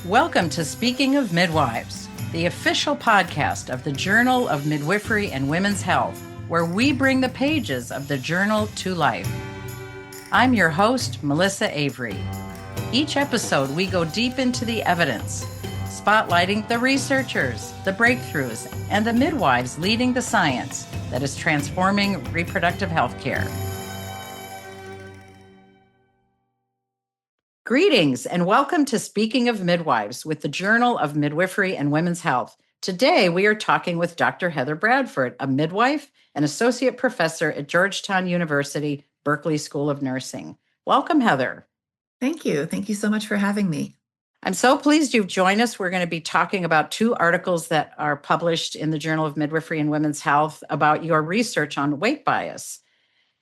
Welcome to Speaking of Midwives, the official podcast of the Journal of Midwifery and Women's Health, where we bring the pages of the journal to life. I'm your host, Melissa Avery. Each episode, we go deep into the evidence, spotlighting the researchers, the breakthroughs, and the midwives leading the science that is transforming reproductive health care. Greetings and welcome to Speaking of Midwives with the Journal of Midwifery and Women's Health. Today, we are talking with Dr. Heather Bradford, a midwife and associate professor at Georgetown University, Berkeley School of Nursing. Welcome, Heather. Thank you. Thank you so much for having me. I'm so pleased you've joined us. We're going to be talking about two articles that are published in the Journal of Midwifery and Women's Health about your research on weight bias.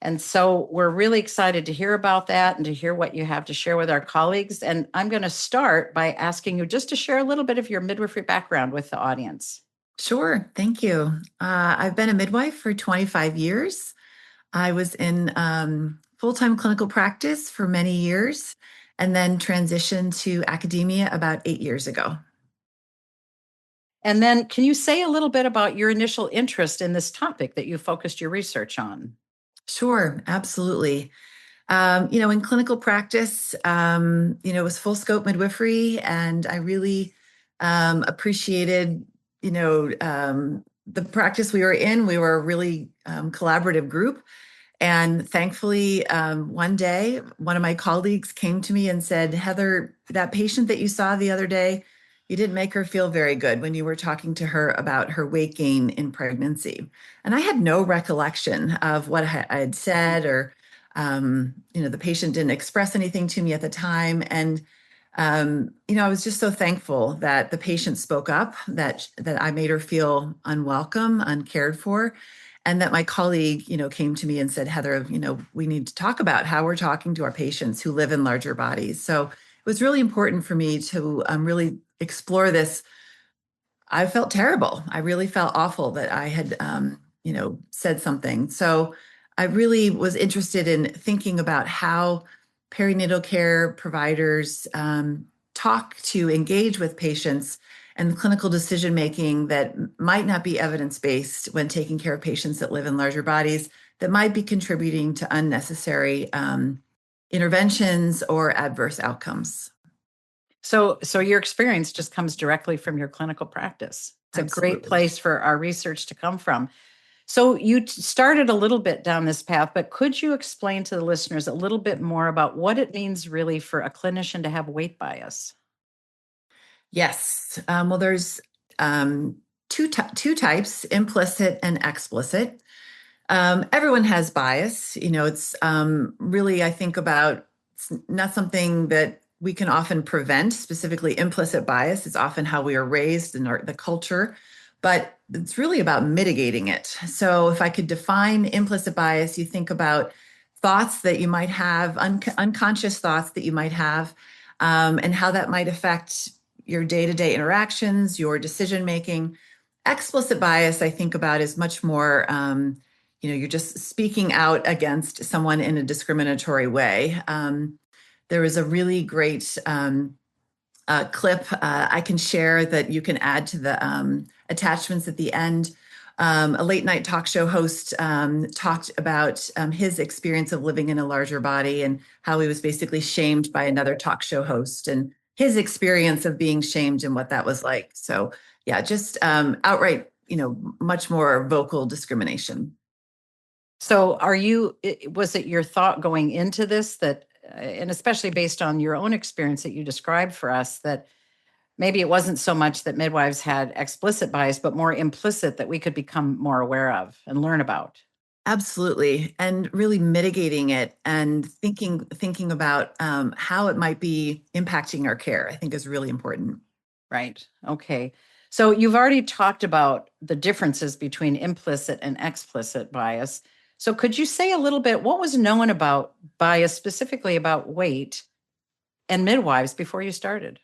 And so we're really excited to hear about that and to hear what you have to share with our colleagues. And I'm going to start by asking you just to share a little bit of your midwifery background with the audience. Sure. Thank you. I've been a midwife for 25 years. I was in full-time clinical practice for many years and then transitioned to academia about 8 years ago. And then can you say a little bit about your initial interest in this topic that you focused your research on? Sure, absolutely. In clinical practice, it was full scope midwifery, and I really appreciated, the practice we were in. We were a really collaborative group. And thankfully, one day, one of my colleagues came to me and said, Heather, that patient that you saw the other day, you didn't make her feel very good when you were talking to her about her weight gain in pregnancy. And I had no recollection of what I had said, or, the patient didn't express anything to me at the time. And, I was just so thankful that the patient spoke up, that I made her feel unwelcome, uncared for. And that my colleague, came to me and said, Heather, we need to talk about how we're talking to our patients who live in larger bodies. So it was really important for me to really explore this. I felt terrible. I really felt awful that I had, said something. So I really was interested in thinking about how perinatal care providers engage with patients and clinical decision-making that might not be evidence-based when taking care of patients that live in larger bodies, that might be contributing to unnecessary interventions or adverse outcomes. So your experience just comes directly from your clinical practice. It's Absolutely. A great place for our research to come from. So you started a little bit down this path, but could you explain to the listeners a little bit more about what it means really for a clinician to have weight bias? Yes. Well, there's two types, implicit and explicit. Everyone has bias. It's really, I think about, it's not something that we can often prevent, specifically implicit bias. It's often how we are raised in the culture, but it's really about mitigating it. So if I could define implicit bias, you think about thoughts that you might have, unconscious thoughts that you might have, and how that might affect your day-to-day interactions, your decision-making. Explicit bias, I think about, is much more, you're just speaking out against someone in a discriminatory way. There was a really great clip I can share that you can add to the attachments at the end. A late night talk show host talked about his experience of living in a larger body and how he was basically shamed by another talk show host, and his experience of being shamed and what that was like. So yeah, just outright, much more vocal discrimination. So was it your thought going into this that, and especially based on your own experience that you described for us, that maybe it wasn't so much that midwives had explicit bias, but more implicit that we could become more aware of and learn about? Absolutely. And really mitigating it and thinking about how it might be impacting our care, I think is really important. Right. Okay. So you've already talked about the differences between implicit and explicit bias. So could you say a little bit, what was known about bias, specifically about weight and midwives before you started?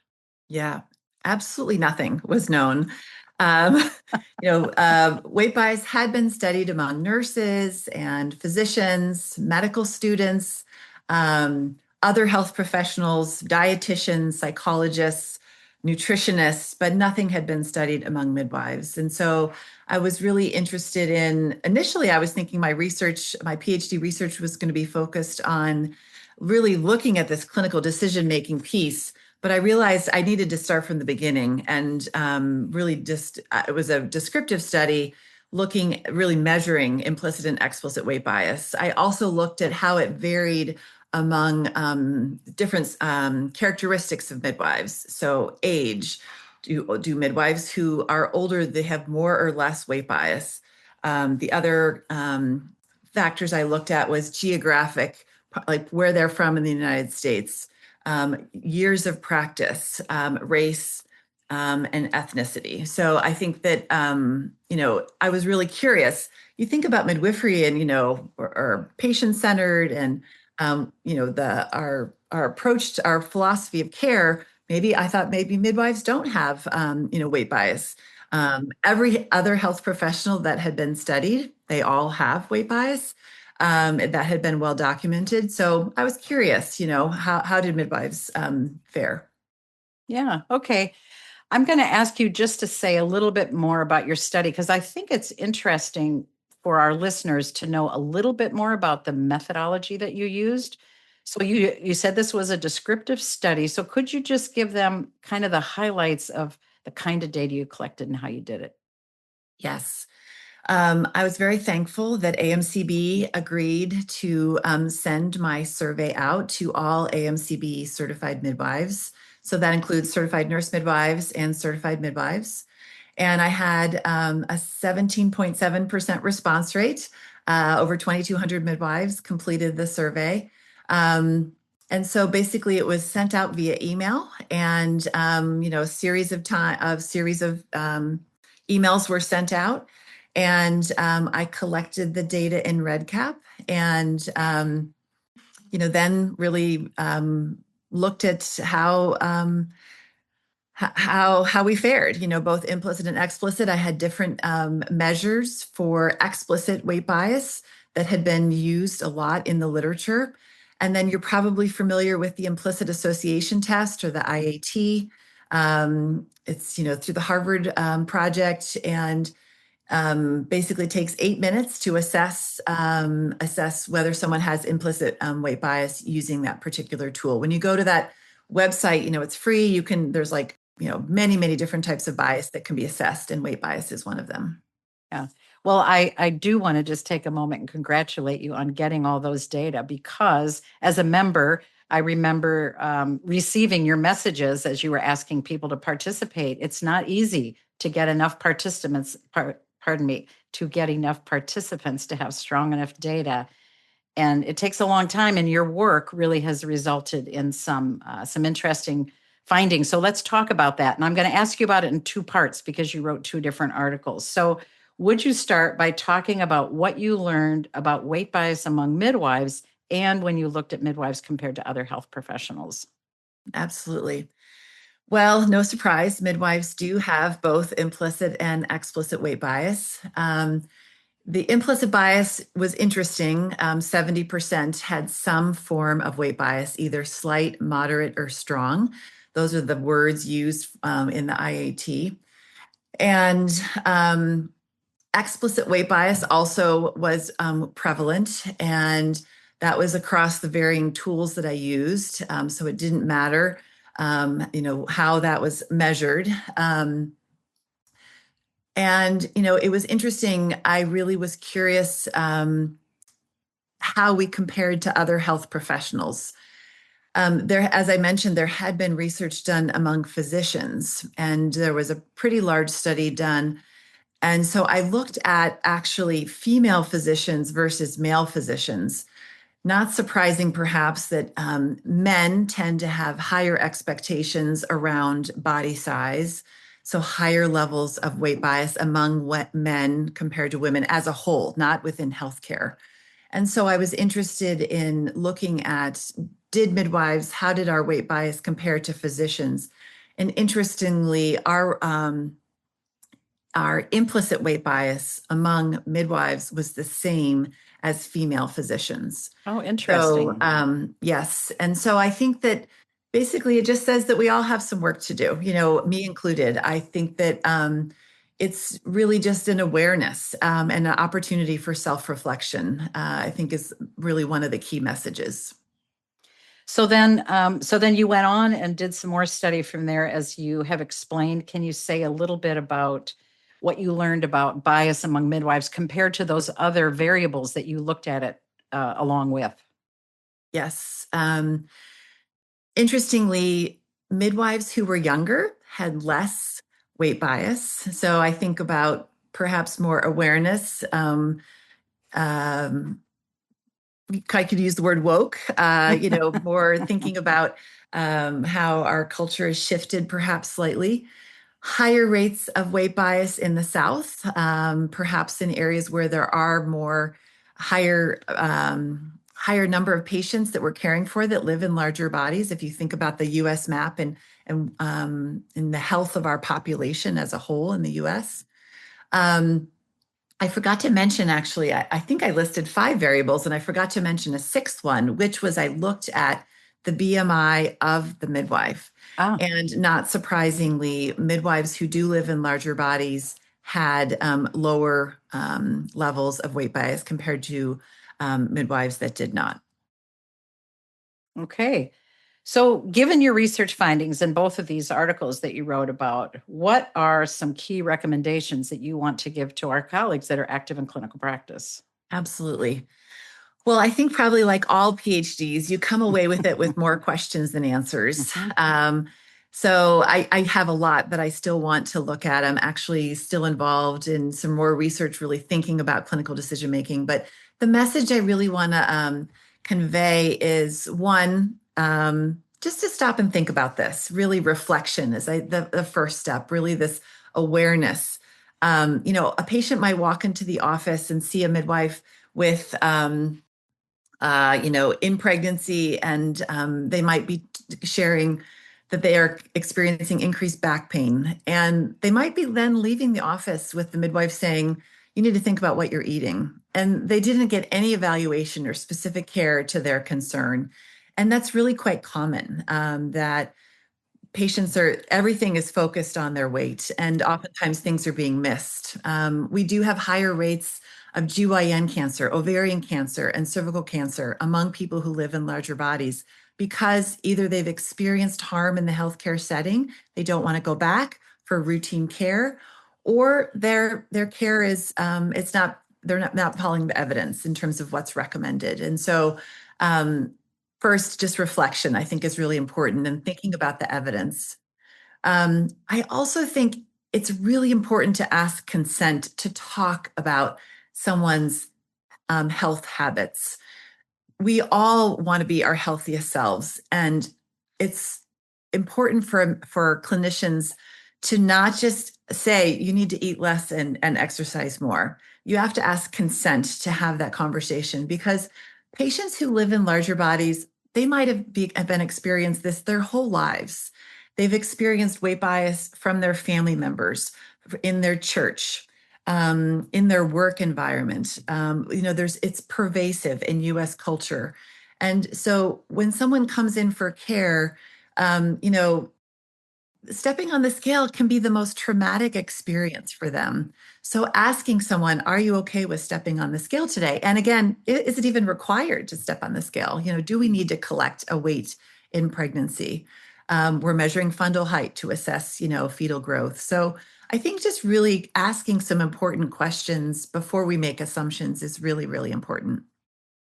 Yeah, absolutely nothing was known. Weight bias had been studied among nurses and physicians, medical students, other health professionals, dietitians, psychologists, nutritionists, but nothing had been studied among midwives. And so I was really interested in, initially, I was thinking my PhD research was going to be focused on really looking at this clinical decision-making piece. But I realized I needed to start from the beginning and really just, it was a descriptive study looking, really measuring implicit and explicit weight bias. I also looked at how it varied among different characteristics of midwives. So age, do midwives who are older, they have more or less weight bias? The other factors I looked at was geographic, like where they're from in the United States, years of practice, race, and ethnicity. So I think that, I was really curious. You think about midwifery and, or patient-centered and, our approach to our philosophy of care. Maybe I thought maybe midwives don't have, weight bias. Every other health professional that had been studied, they all have weight bias. That had been well documented. So I was curious, how did midwives fare? Yeah. Okay. I'm going to ask you just to say a little bit more about your study because I think it's interesting for our listeners to know a little bit more about the methodology that you used. So you said this was a descriptive study. So could you just give them kind of the highlights of the kind of data you collected and how you did it? Yes. I was very thankful that AMCB agreed to send my survey out to all AMCB certified midwives. So that includes certified nurse midwives and certified midwives. And I had a 17.7% response rate. Over 2,200 midwives completed the survey. And so basically it was sent out via email and, a series of emails were sent out. And I collected the data in REDCap and, then really looked at how we fared, both implicit and explicit. I had different measures for explicit weight bias that had been used a lot in the literature. And then you're probably familiar with the implicit association test or the IAT. It's, through the Harvard project and basically takes 8 minutes to assess whether someone has implicit weight bias using that particular tool. When you go to that website, it's free. There's like, many, many different types of bias that can be assessed, and weight bias is one of them. Yeah. Well, I do want to just take a moment and congratulate you on getting all those data because as a member, I remember receiving your messages as you were asking people to participate. It's not easy to get enough to get enough participants to have strong enough data. And it takes a long time, and your work really has resulted in some interesting findings. So let's talk about that. And I'm going to ask you about it in two parts because you wrote two different articles. So would you start by talking about what you learned about weight bias among midwives and when you looked at midwives compared to other health professionals? Absolutely. Well, no surprise, midwives do have both implicit and explicit weight bias. The implicit bias was interesting. 70% had some form of weight bias, either slight, moderate, or strong. Those are the words used in the IAT. And explicit weight bias also was prevalent, and that was across the varying tools that I used. So it didn't matter, how that was measured. And, it was interesting. I really was curious how we compared to other health professionals. As I mentioned, there had been research done among physicians, and there was a pretty large study done. And so I looked at actually female physicians versus male physicians. Not surprising, perhaps, that men tend to have higher expectations around body size, so higher levels of weight bias among men compared to women as a whole, not within healthcare. And so I was interested in looking at, how did our weight bias compare to physicians? And interestingly, our implicit weight bias among midwives was the same as female physicians. Oh, So, interesting. yes. And so I think that, Basically, it just says that we all have some work to do, me included. I think that it's really just an awareness and an opportunity for self-reflection, I think is really one of the key messages. So then you went on and did some more study from there, as you have explained. Can you say a little bit about what you learned about bias among midwives compared to those other variables that you looked at it along with? Yes. Interestingly, midwives who were younger had less weight bias. So I think about perhaps more awareness. Um, I could use the word woke, more thinking about how our culture has shifted perhaps slightly. Higher rates of weight bias in the South, perhaps in areas where there are more higher number of patients that we're caring for that live in larger bodies. If you think about the U.S. map and in the health of our population as a whole in the U.S. I forgot to mention, actually, I think I listed 5 variables, and I forgot to mention a sixth one, which was I looked at the BMI of the midwife. Ah, And not surprisingly, midwives who do live in larger bodies had lower levels of weight bias compared to midwives that did not. okay. So, given your research findings in both of these articles that you wrote about, what are some key recommendations that you want to give to our colleagues that are active in clinical practice? Absolutely. Well, I think probably like all PhDs, you come away with it with more questions than answers. Mhm. So I have a lot that I still want to look at. I'm actually still involved in some more research, really thinking about clinical decision making. But the message I really want to convey is one, just to stop and think about this. Really, reflection is the first step. Really, this awareness. A patient might walk into the office and see a midwife with in pregnancy, and they might be sharing that they are experiencing increased back pain. And they might be then leaving the office with the midwife saying, you need to think about what you're eating. And they didn't get any evaluation or specific care to their concern. And that's really quite common, that everything is focused on their weight, and oftentimes things are being missed. We do have higher rates of GYN cancer, ovarian cancer, and cervical cancer among people who live in larger bodies because either they've experienced harm in the healthcare setting, they don't want to go back for routine care, or their care is it's not they're not following the evidence in terms of what's recommended. And so first, just reflection, I think, is really important, and thinking about the evidence. I also think it's really important to ask consent to talk about someone's health habits. We all want to be our healthiest selves, and it's important for clinicians to not just say you need to eat less and exercise more. You have to ask consent to have that conversation, because patients who live in larger bodies, they might have been experienced this their whole lives. They've experienced weight bias from their family members, in their church, in their work environment. It's pervasive in U.S. culture. And so when someone comes in for care, stepping on the scale can be the most traumatic experience for them. So asking someone, are you okay with stepping on the scale today? And again, is it even required to step on the scale? Do we need to collect a weight in pregnancy? We're measuring fundal height to assess, fetal growth. So I think just really asking some important questions before we make assumptions is really, really important.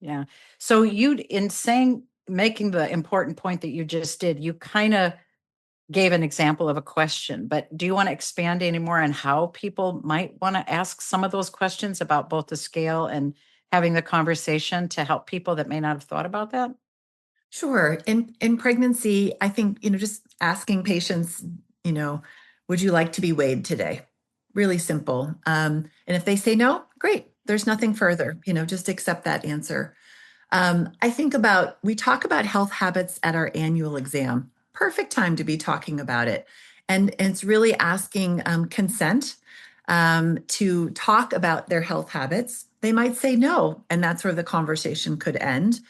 Yeah. So in saying, making the important point that you just did, you kind of gave an example of a question, but do you want to expand any more on how people might want to ask some of those questions about both the scale and having the conversation to help people that may not have thought about that? Sure. In pregnancy, I think, just asking patients, you know, would you like to be weighed today? Really simple. And if they say no, great. There's nothing further, just accept that answer. We talk about health habits at our annual exam. Perfect time to be talking about it. And it's really asking consent to talk about their health habits. They might say no, and that's where the conversation could end.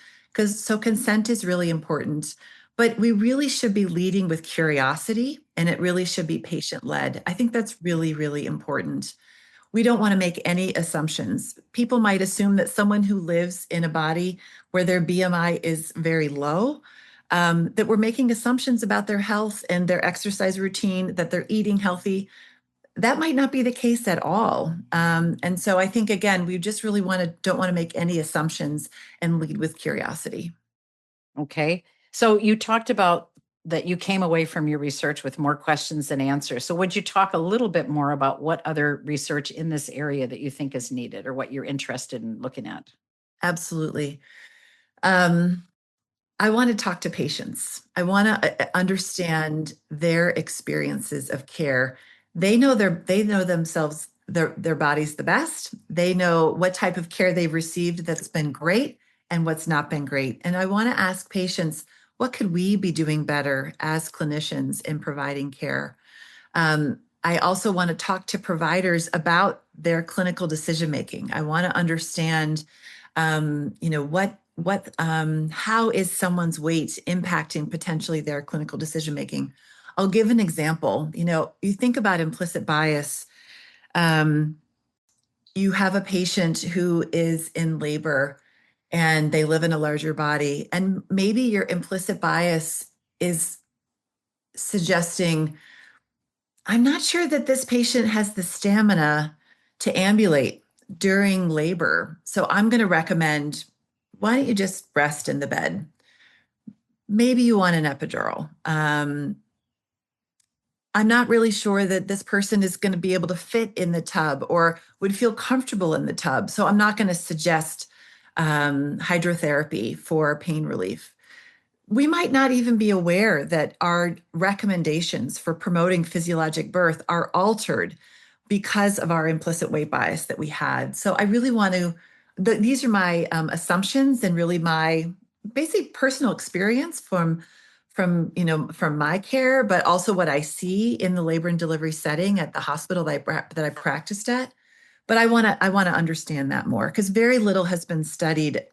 So consent is really important. but we really should be leading with curiosity, and it really should be patient-led. I think that's really, really important. We don't want to make any assumptions. People might assume that someone who lives in a body where their BMI is very low, that we're making assumptions about their health and their exercise routine, that they're eating healthy. That might not be the case at all. And so I think, again, we just really don't want to make any assumptions and lead with curiosity. Okay. So you talked about that you came away from your research with more questions than answers. So would you talk a little bit more about what other research in this area that you think is needed or what you're interested in looking at? Absolutely. Um, I want to talk to patients. I want to understand their experiences of care. They know themselves, their bodies the best. They know what type of care they've received that's been great and what's not been great. And I want to ask patients, what could we be doing better as clinicians in providing care? I also want to talk to providers about their clinical decision making. I want to understand, how is someone's weight impacting potentially their clinical decision making. I'll give an example. You think about implicit bias. Um, you have a patient who is in labor and they live in a larger body, and maybe your implicit bias is suggesting, I'm not sure that this patient has the stamina to ambulate during labor. So I'm going to recommend, why don't you just rest in the bed? Maybe you want an epidural. I'm not really sure that this person is going to be able to fit in the tub or would feel comfortable in the tub. So I'm not going to suggest hydrotherapy for pain relief. We might not even be aware that our recommendations for promoting physiologic birth are altered because of our implicit weight bias that we had. So I really want to, these are my assumptions and really my basic personal experience from my care, but also what I see in the labor and delivery setting at the hospital that I practiced at. But I want to understand that more because very little has been studied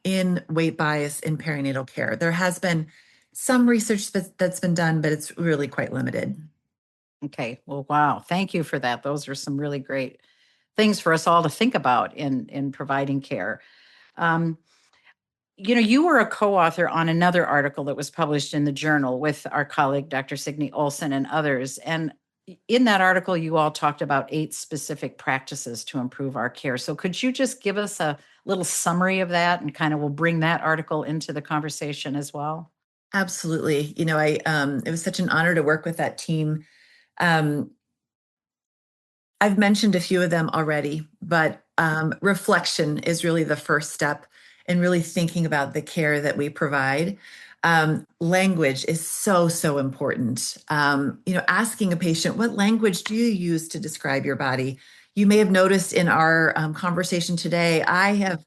in weight bias in perinatal care. There has been some research that's been done, but it's really quite limited. Okay. Well, wow. Thank you for that. Those are some really great things for us all to think about in providing care. Um, you were a co-author on another article that was published in the journal with our colleague, Dr. Signe Olson, and others. And in that article, you all talked about 8 specific practices to improve our care. So could you just give us a little summary of that and kind of we'll bring that article into the conversation as well? Absolutely. It was such an honor to work with that team. Um, I've mentioned a few of them already, but reflection is really the first step in really thinking about the care that we provide. Language is so, so important. Asking a patient, what language do you use to describe your body? You may have noticed in our conversation today, I have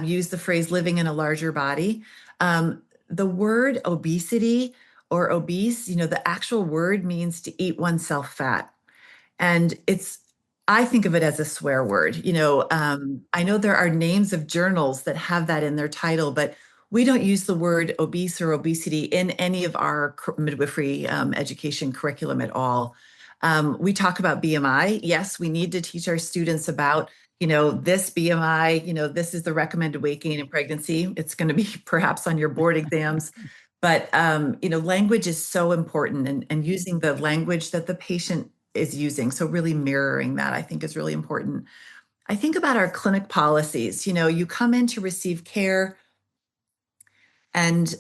used the phrase living in a larger body. The word obesity or obese, the actual word means to eat oneself fat. And I think of it as a swear word. I know there are names of journals that have that in their title, but we don't use the word obese or obesity in any of our midwifery education curriculum at all. We talk about BMI. Yes, we need to teach our students about, this BMI, this is the recommended weight gain in pregnancy. It's going to be perhaps on your board exams. But language is so important, and using the language that the patient is using. So really mirroring that, I think, is really important. I think about our clinic policies. You come in to receive care, and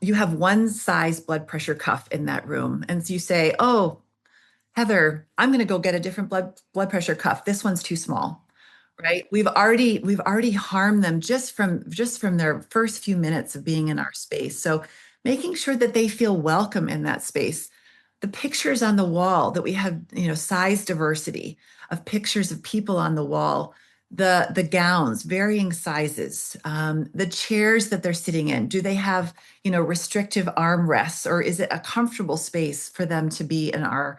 you have one size blood pressure cuff in that room, and so you say, "Oh, Heather, I'm going to go get a different blood pressure cuff. This one's too small." Right? We've already harmed them just from their first few minutes of being in our space. So making sure that they feel welcome in that space. The pictures on the wall that we have, size diversity of pictures of people on the wall, the gowns, varying sizes, the chairs that they're sitting in. Do they have, restrictive armrests, or is it a comfortable space for them to be in our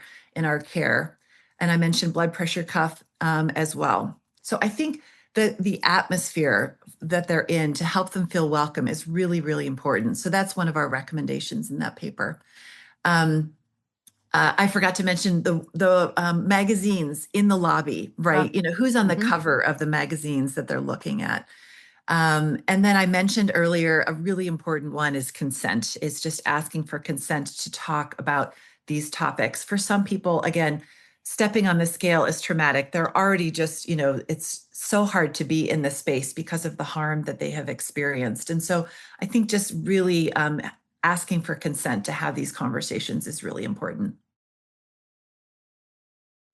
care? And I mentioned blood pressure cuff as well. So I think the atmosphere that they're in to help them feel welcome is really, really important. So that's one of our recommendations in that paper. I forgot to mention the magazines in the lobby, right? Who's on the cover of the magazines that they're looking at. And then I mentioned earlier, a really important one is consent. It's just asking for consent to talk about these topics. For some people, again, stepping on the scale is traumatic. They're already just, it's so hard to be in this space because of the harm that they have experienced. And so I think just really asking for consent to have these conversations is really important.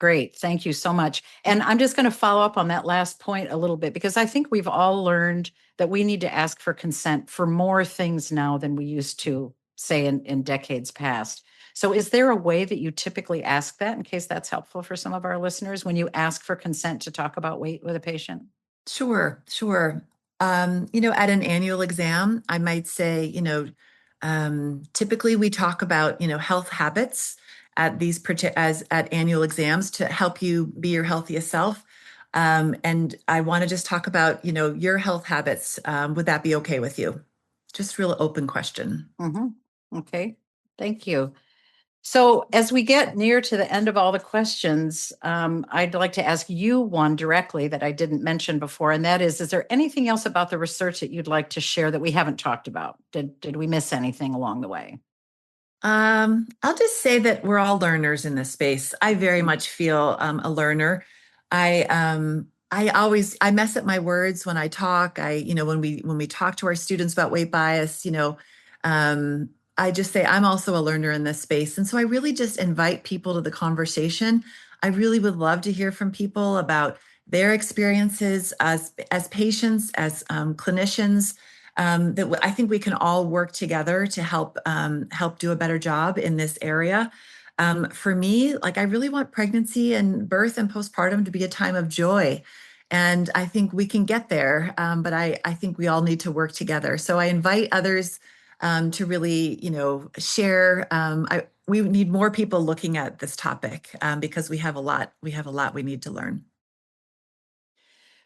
Great. Thank you so much. And I'm just going to follow up on that last point a little bit, because I think we've all learned that we need to ask for consent for more things now than we used to, say, in decades past. So is there a way that you typically ask that, in case that's helpful for some of our listeners, when you ask for consent to talk about weight with a patient? Sure, sure. At an annual exam, I might say, typically we talk about, health habits at at annual exams to help you be your healthiest self. And I want to just talk about, your health habits. Would that be okay with you? Just real open question. Okay, thank you. So as we get near to the end of all the questions, I'd like to ask you one directly that I didn't mention before, and that is there anything else about the research that you'd like to share that we haven't talked about? Did we miss anything along the way? I'll just say that we're all learners in this space. I very much feel a learner. I mess up my words when I talk. When we talk to our students about weight bias, I just say I'm also a learner in this space. And so I really just invite people to the conversation. I really would love to hear from people about their experiences as patients, as clinicians. That I think we can all work together to help do a better job in this area. For me, I really want pregnancy and birth and postpartum to be a time of joy. And I think we can get there, but I think we all need to work together. So I invite others to really, share. We need more people looking at this topic because we have a lot we need to learn.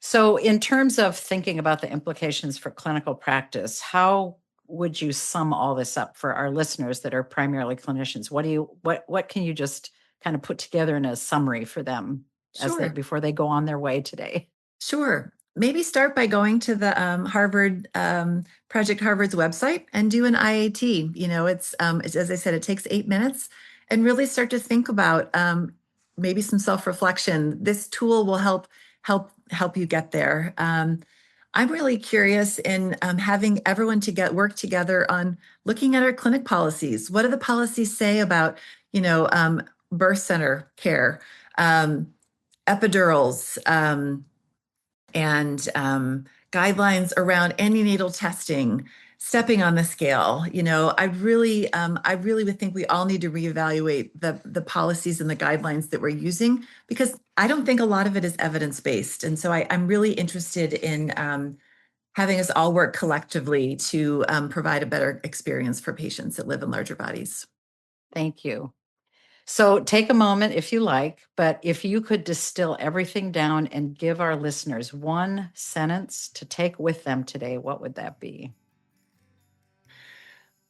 So in terms of thinking about the implications for clinical practice, how would you sum all this up for our listeners that are primarily clinicians? What can you just kind of put together in a summary for them before they go on their way today? Sure. Maybe start by going to the Project Harvard's website and do an IAT. It's as I said, it takes 8 minutes, and really start to think about maybe some self-reflection. This tool will help you get there. I'm really curious in having everyone to work together on looking at our clinic policies. What do the policies say about, birth center care, epidurals, and guidelines around antenatal testing, stepping on the scale? I really would think we all need to reevaluate the policies and the guidelines that we're using, because I don't think a lot of it is evidence-based. And so I'm really interested in having us all work collectively to provide a better experience for patients that live in larger bodies. Thank you. So take a moment if you like, but if you could distill everything down and give our listeners one sentence to take with them today, what would that be?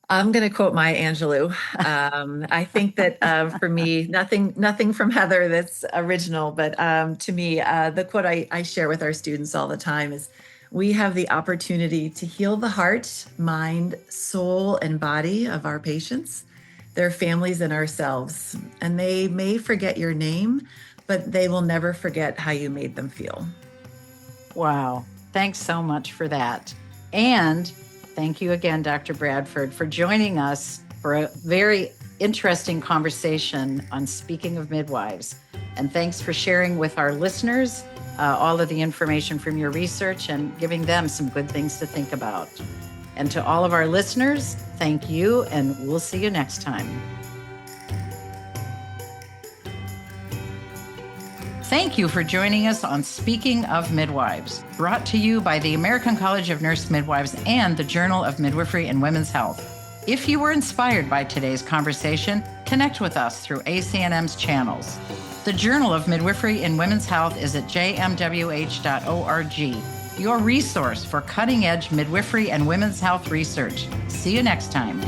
I'm going to quote Maya Angelou. I think that for me, nothing from Heather that's original, but to me, the quote I share with our students all the time is, "We have the opportunity to heal the heart, mind, soul, and body of our patients, their families, and ourselves. And they may forget your name, but they will never forget how you made them feel." Wow. Thanks so much for that. And thank you again, Dr. Bradford, for joining us for a very interesting conversation on Speaking of Midwives. And thanks for sharing with our listeners all of the information from your research and giving them some good things to think about. And to all of our listeners, thank you, and we'll see you next time. Thank you for joining us on Speaking of Midwives, brought to you by the American College of Nurse Midwives and the Journal of Midwifery and Women's Health. If you were inspired by today's conversation, connect with us through ACNM's channels. The Journal of Midwifery and Women's Health is at jmwh.org, your resource for cutting-edge midwifery and women's health research. See you next time.